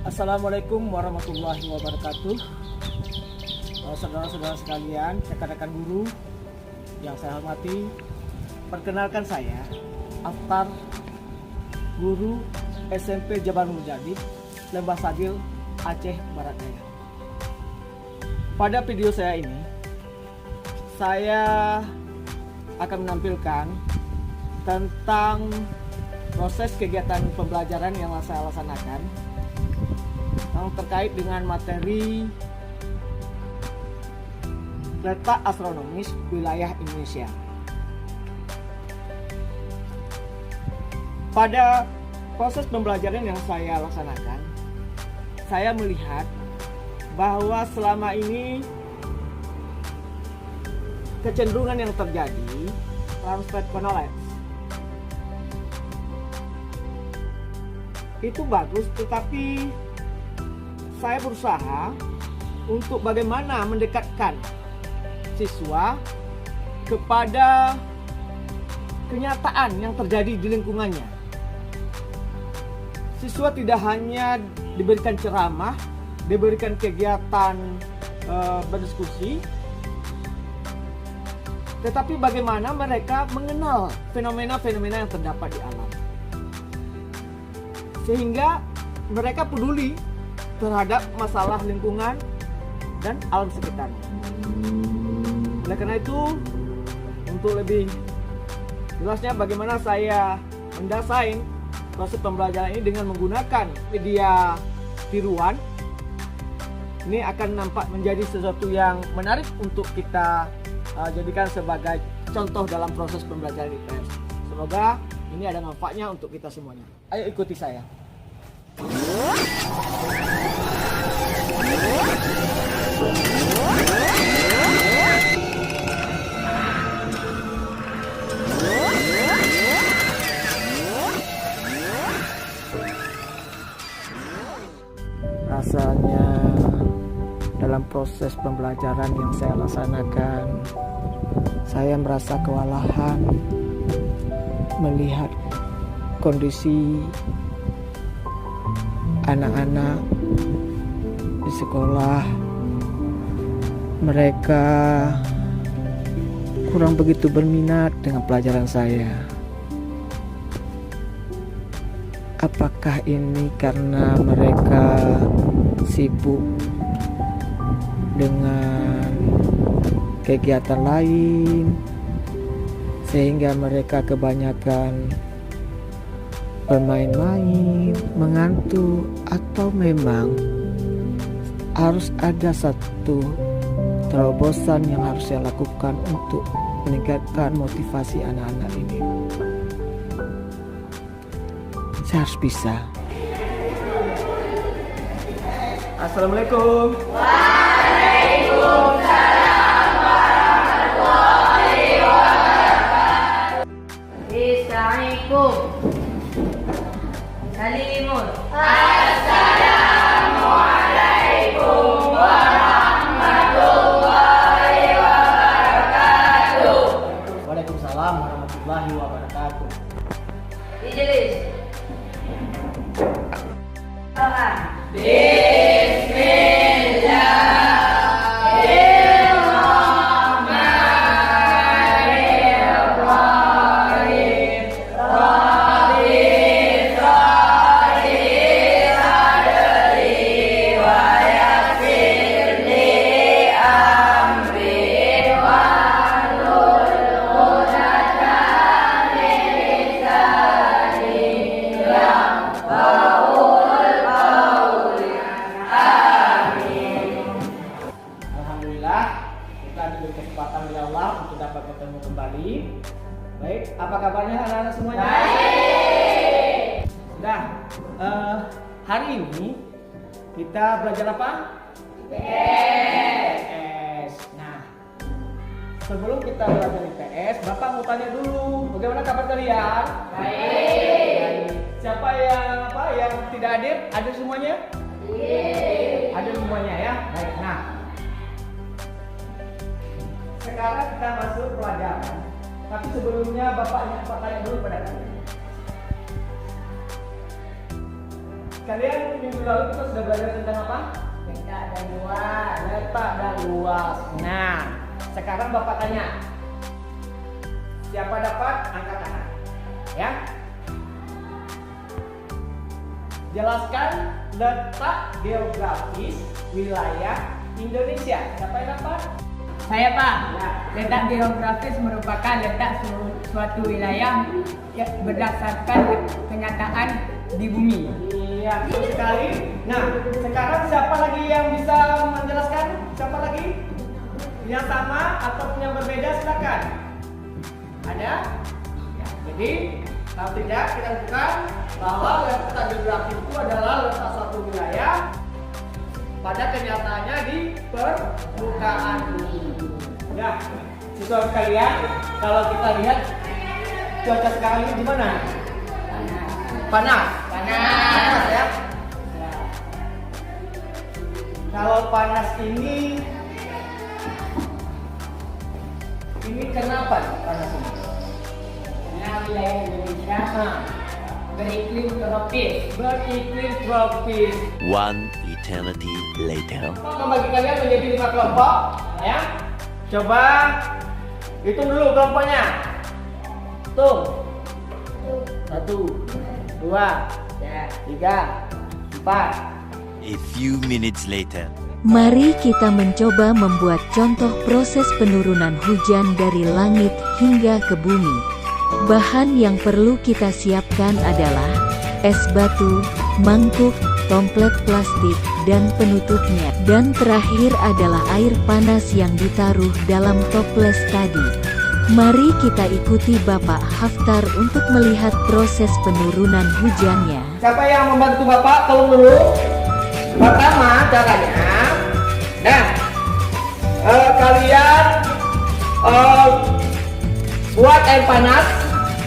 Assalamualaikum warahmatullahi wabarakatuh. Saudara-saudara sekalian, rekan-rekan guru yang saya hormati, perkenalkan saya Aftar, guru SMP Jabal Mujahid, Lembah Sagil, Aceh Barat Daya. Pada video saya ini, saya akan menampilkan tentang proses kegiatan pembelajaran yang saya laksanakan yang terkait dengan materi letak astronomis wilayah Indonesia. Pada proses pembelajaran yang saya laksanakan, saya melihat bahwa selama ini kecenderungan yang terjadi transfer knowledge itu bagus, tetapi saya berusaha untuk bagaimana mendekatkan siswa kepada kenyataan yang terjadi di lingkungannya. Siswa tidak hanya diberikan ceramah, diberikan kegiatan berdiskusi, tetapi bagaimana mereka mengenal fenomena-fenomena yang terdapat di alam, sehingga mereka peduli terhadap masalah lingkungan dan alam sekitar. Oleh karena itu, untuk lebih jelasnya bagaimana saya mendesain proses pembelajaran ini dengan menggunakan media tiruan, ini akan nampak menjadi sesuatu yang menarik untuk kita jadikan sebagai contoh dalam proses pembelajaran IPS. Semoga ini ada manfaatnya untuk kita semuanya. Ayo ikuti saya. Rasanya dalam proses pembelajaran yang saya laksanakan, saya merasa kewalahan melihat kondisi anak-anak di sekolah. Mereka kurang begitu berminat dengan pelajaran saya. Apakah ini karena mereka sibuk dengan kegiatan lain sehingga mereka kebanyakan bermain-main, mengantuk, atau memang harus ada satu terobosan yang harus saya lakukan untuk meningkatkan motivasi anak-anak ini? Saya harus bisa. Assalamualaikum. Waalaikumsalam warahmatullahi wabarakatuh. Assalamualaikum. Salimun. Assalamualaikum warahmatullahi wabarakatuh. Waalaikumsalam warahmatullahi wabarakatuh. Ijlis. Doa. Kesempatan oleh Allah untuk dapat bertemu kembali. Baik, apa kabarnya anak-anak semuanya? Baik. Sudah, hari ini kita belajar apa? IPS. Nah, sebelum kita belajar IPS, Bapak mau tanya dulu, bagaimana kabar kalian? Baik. Siapa yang tidak hadir? Hadir semuanya? Hadir semuanya ya. Baik. Nah, sekarang kita masuk pelajaran. Tapi sebelumnya Bapak tanya dulu pada kalian. Kalian minggu lalu kita sudah belajar tentang apa? Letak dan luas. Letak dan luas. Nah, sekarang Bapak tanya. Siapa dapat angkat tangan? Ya. Jelaskan letak geografis wilayah Indonesia. Siapa yang dapat? Saya Pak, letak geografis merupakan letak suatu wilayah berdasarkan kenyataan di bumi. Iya, betul sekali. Nah, sekarang siapa lagi yang bisa menjelaskan? Siapa lagi? Yang sama atau yang berbeda silakan. Ada? Ya, jadi kalau tidak kita bukan bahwa letak geografis itu adalah letak suatu wilayah pada kenyataannya di permukaan bumi. Ya, siswa kalian, kalau kita lihat cuaca sekarang ini gimana? Panas. Panas ya. Kalau panas ini kenapa panas ini? Karena wilayah Indonesia beriklim tropis. Beriklim tropis. One eternity later. Membagi kalian menjadi 5 kelompok, ya. Coba hitung dulu kelompoknya. Hitung. 1, 2, 3, 4. A few minutes later. Mari kita mencoba membuat contoh proses penurunan hujan dari langit hingga ke bumi. Bahan yang perlu kita siapkan adalah es batu, mangkuk, tomplet plastik, dan penutupnya. Dan terakhir adalah air panas yang ditaruh dalam toples tadi. Mari kita ikuti Bapak Haftar untuk melihat proses penurunan hujannya. Siapa yang membantu Bapak? Tolong dulu. Pertama caranya, kalian buat air panas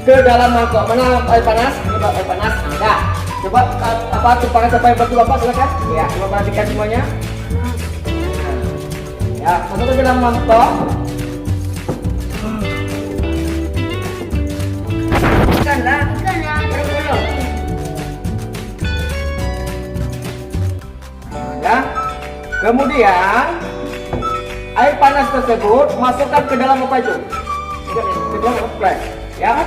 ke dalam mangkok. Mana air panas? Ini air panas. Nah, coba tumpahkan siapa yang bantu Bapak silakan. Ya, coba perhatikan semuanya. Ya, masuk ke dalam mangkok. Ikanlah. Ya. Kemudian air panas tersebut masukkan ke dalam apa itu? Ke dalam toples. Ya.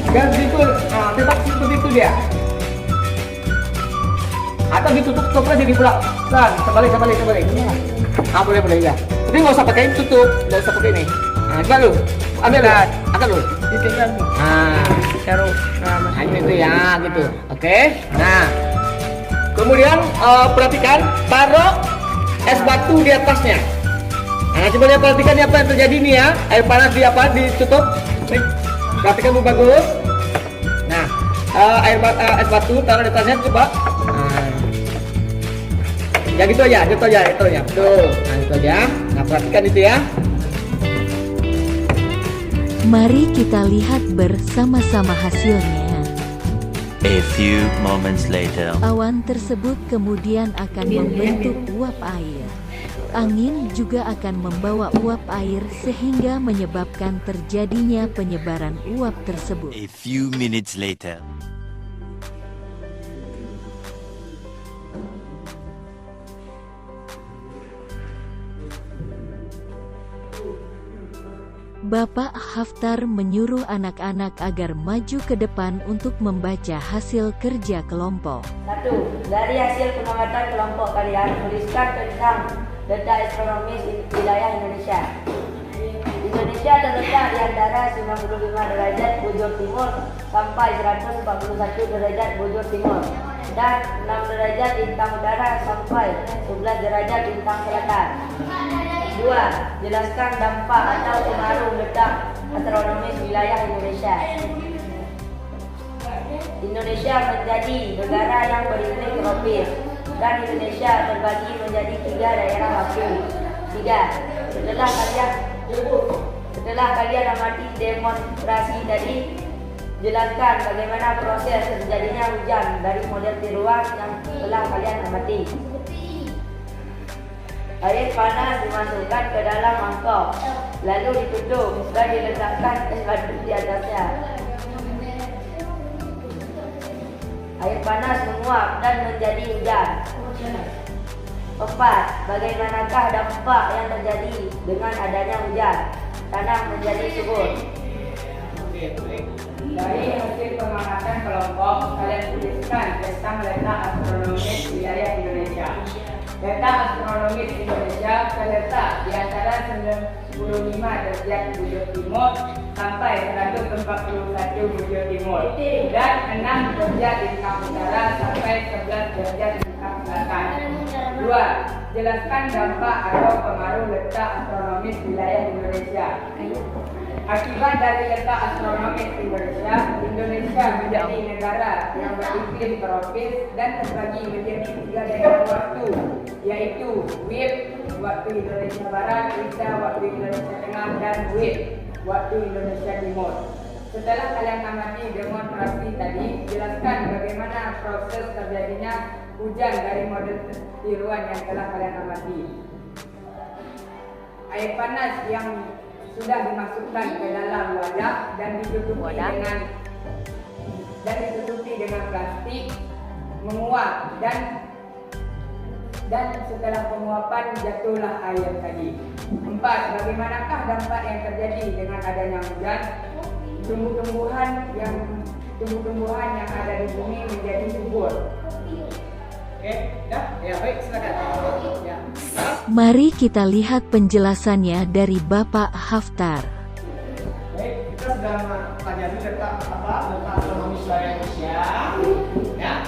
Dan situ, tetap seperti itu dia. Atau ditutup toples jadi pula. Sebalik. Boleh ya. Tapi nggak usah pakai tutup, nggak usah pakai ini. Coba lu, ambil lah, angkat lu. Taruh Ini itu ya, gitu. Oke. Nah, kemudian perhatikan, taruh es batu di atasnya. Nah, coba lihat, perhatikan apa yang terjadi nih ya. Air panas ditutup. Nih, perhatikan bu bagus. Nah, es batu taruh di atasnya, coba. Ya gitu aja, betul. Nah, itu aja. Nah, perhatikan itu ya. Mari kita lihat bersama-sama hasilnya. A few moments later. Awan tersebut kemudian akan membentuk uap air. Angin juga akan membawa uap air sehingga menyebabkan terjadinya penyebaran uap tersebut. A few minutes later. Bapak Haftar menyuruh anak-anak agar maju ke depan untuk membaca hasil kerja kelompok. 1. Dari hasil pengamatan kelompok kalian, tuliskan tentang letak astronomis wilayah Indonesia. Indonesia terletak di antara 95 derajat bujur timur sampai 141 derajat bujur timur dan 6 derajat lintang utara sampai 11 derajat lintang selatan. 2. Jelaskan dampak atau pengaruh letak astronomis wilayah Indonesia. Indonesia menjadi negara yang beriklim tropis dan Indonesia terbagi menjadi 3 daerah wakil. 3. Setelah kalian amati demonstrasi tadi, jelaskan bagaimana proses terjadinya hujan dari model tiruan yang telah kalian amati. Air panas dimasukkan ke dalam mangkok, lalu ditutup dan diletakkan es batu di atasnya. Air panas menguap dan menjadi hujan. 4. Bagaimanakah dampak yang terjadi dengan adanya hujan? Tanah menjadi subur. Oke, baik. Dari hasil pengamatan kelompok, kalian tuliskan tentang letak astronomis wilayah Indonesia. Letak astronomis Indonesia terletak di antara 95 derajat bujur timur sampai 141 bujur timur dan 6 derajat lintang utara sampai 11 derajat lintang selatan. 2. Jelaskan dampak atau pengaruh letak astronomis wilayah Indonesia. Akibat dari letak astronomis Indonesia, Indonesia menjadi negara yang beriklim tropis dan terbagi menjadi 3 daerah waktu, yaitu WIB, waktu Indonesia Barat, WISA, waktu Indonesia Tengah, dan WIB, waktu Indonesia Timur. Setelah kalian amati demonstrasi tadi, jelaskan bagaimana proses terjadinya hujan dari model tiruan yang telah kalian amati. Air panas yang sudah dimasukkan ke dalam wadah dan ditutupi dengan plastik menguap dan setelah penguapan jatuhlah air tadi. 4. Bagaimanakah dampak yang terjadi dengan adanya hujan? Tumbuh-tumbuhan yang ada di bumi menjadi subur. Oke, dah? Ya, baik, silakan. Ya. Mari kita lihat penjelasannya dari Bapak Haftar. Baik, kita sudah mempelajari letak astronomis wilayah Indonesia. Ya,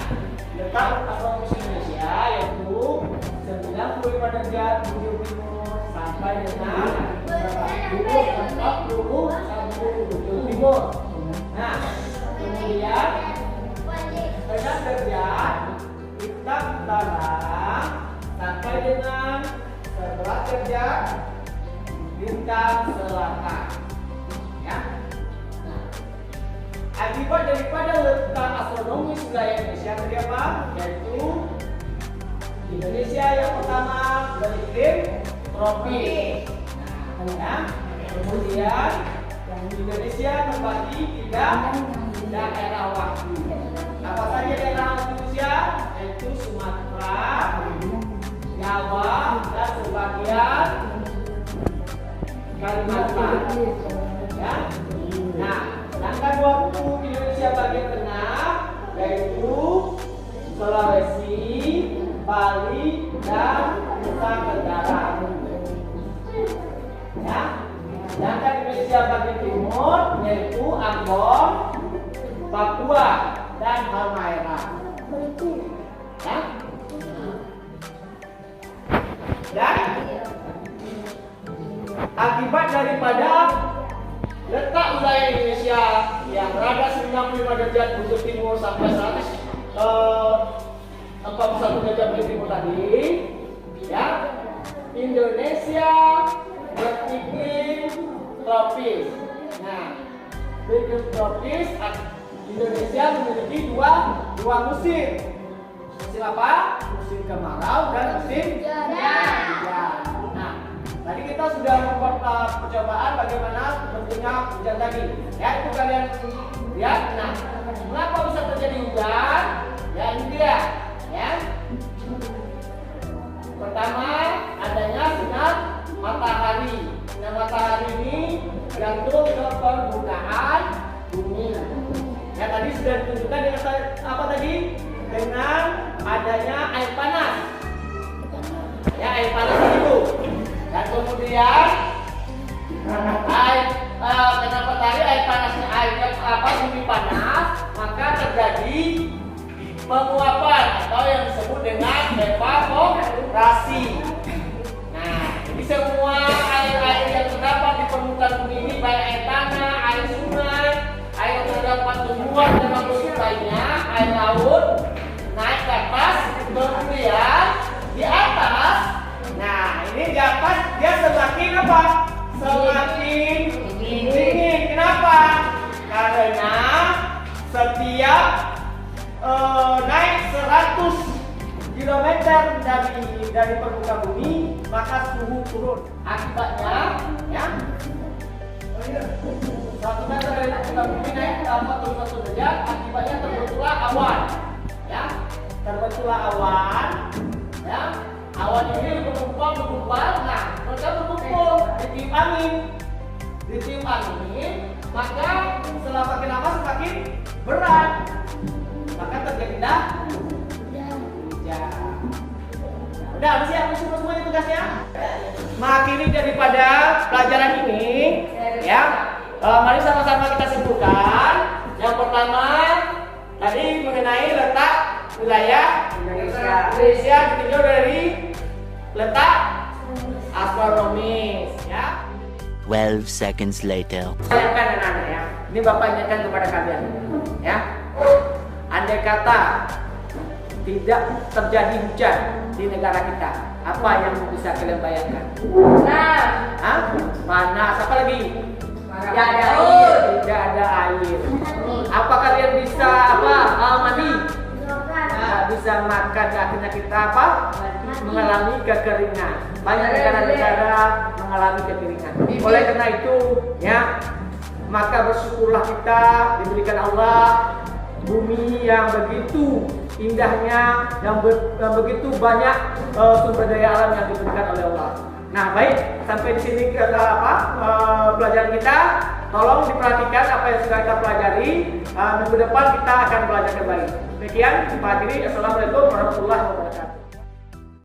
letak astronomis Indonesia yaitu 95 derajat bujur timur sampai dengan 41 bujur timur. Nah, kemudian 6 derajat lintang utara sampai dengan 11 derajat lintang selatan. Ya. Nah, akibat daripada letak astronomis wilayah Indonesia tadi apa? Yaitu Indonesia yang pertama beriklim tropis. Nah, kemudian Indonesia terbagi 3 daerah waktu. Apa saja daerah waktu Indonesia? Yaitu Sumatera, Jawa, dan sebagian Kalimantan. Ya. Nah, sedangkan waktu Indonesia bagian tengah yaitu Sulawesi, Bali, dan Nusa Tenggara. Ya. Sedangkan Indonesia bagian timur yaitu Ambon, Papua, dan Halmahera. Ya. Dan akibat daripada letak wilayah Indonesia yang berada 95 derajat bujur timur sampai 141 derajat bujur timur tadi, ya, Indonesia beriklim tropis. Nah, beriklim tropis Indonesia memiliki dua musim. Musim apa? Musim kemarau dan musim hujan. Nah, tadi kita sudah membuat percobaan bagaimana bentuknya hujan tadi. Ya, itu kalian lihat. Nah, mengapa bisa terjadi hujan? Ya, ini dia. Ya. Pertama, adanya sinar matahari. Sinar matahari ini jatuh ke permukaan bumi. Ya, tadi sudah ditunjukkan dengan apa tadi? Dengan adanya air panas. Ya, air panas itu. Dan kemudian kenapa tadi air panasnya bumi panas, maka terjadi penguapan atau yang disebut dengan evaporasi. Nah, jadi semua air-air yang terdapat di permukaan bumi ini, baik air tanah, air sungai, air yang terdapat tumbuhan dan makhluk lainnya, air laut, naik ke atas, kemudian di atas. Nah, ini di atas dia semakin apa? Semakin dingin. Kenapa? Karena setiap naik 100 km dari permukaan bumi, maka suhu turun. Akibatnya, ya, 1 meter dari permukaan bumi naik turun 1 derajat, akibatnya terbentuklah awan. ya, terbentuklah awan, ya. Awan ini berkumpul, nah mereka berkumpul, ditiup angin, maka setelah makin lama semakin berat, maka terjadilah hujan. Udah, habis ya, semua tugasnya. Mengakhiri daripada pelajaran ini, ya, mari sama-sama kita simpulkan. Yang pertama tadi mengenai letak wilayah Indonesia ditinjau dari letak astronomis, ya. 12 seconds later. Bayangkan anak-anak ya, ini Bapak ingatkan kepada kalian, ya. Andai kata tidak terjadi hujan di negara kita, apa yang bisa kalian bayangkan? Panas, apa lagi? Tidak ada air. Tidak ada air. Apa kalian bisa mandi? Bisa makan, akhirnya kita mengalami kekeringan. Banyak negara-negara mengalami kekeringan. Oleh karena itu, ya, maka bersyukurlah kita diberikan Allah bumi yang begitu indahnya, yang begitu banyak sumber daya alam yang diberikan oleh Allah. Nah, baik, sampai di sini pelajaran kita. Tolong diperhatikan apa yang sudah kita pelajari. Minggu depan kita akan belajar kembali. Demikian, kita akhiri. Assalamualaikum warahmatullahi wabarakatuh.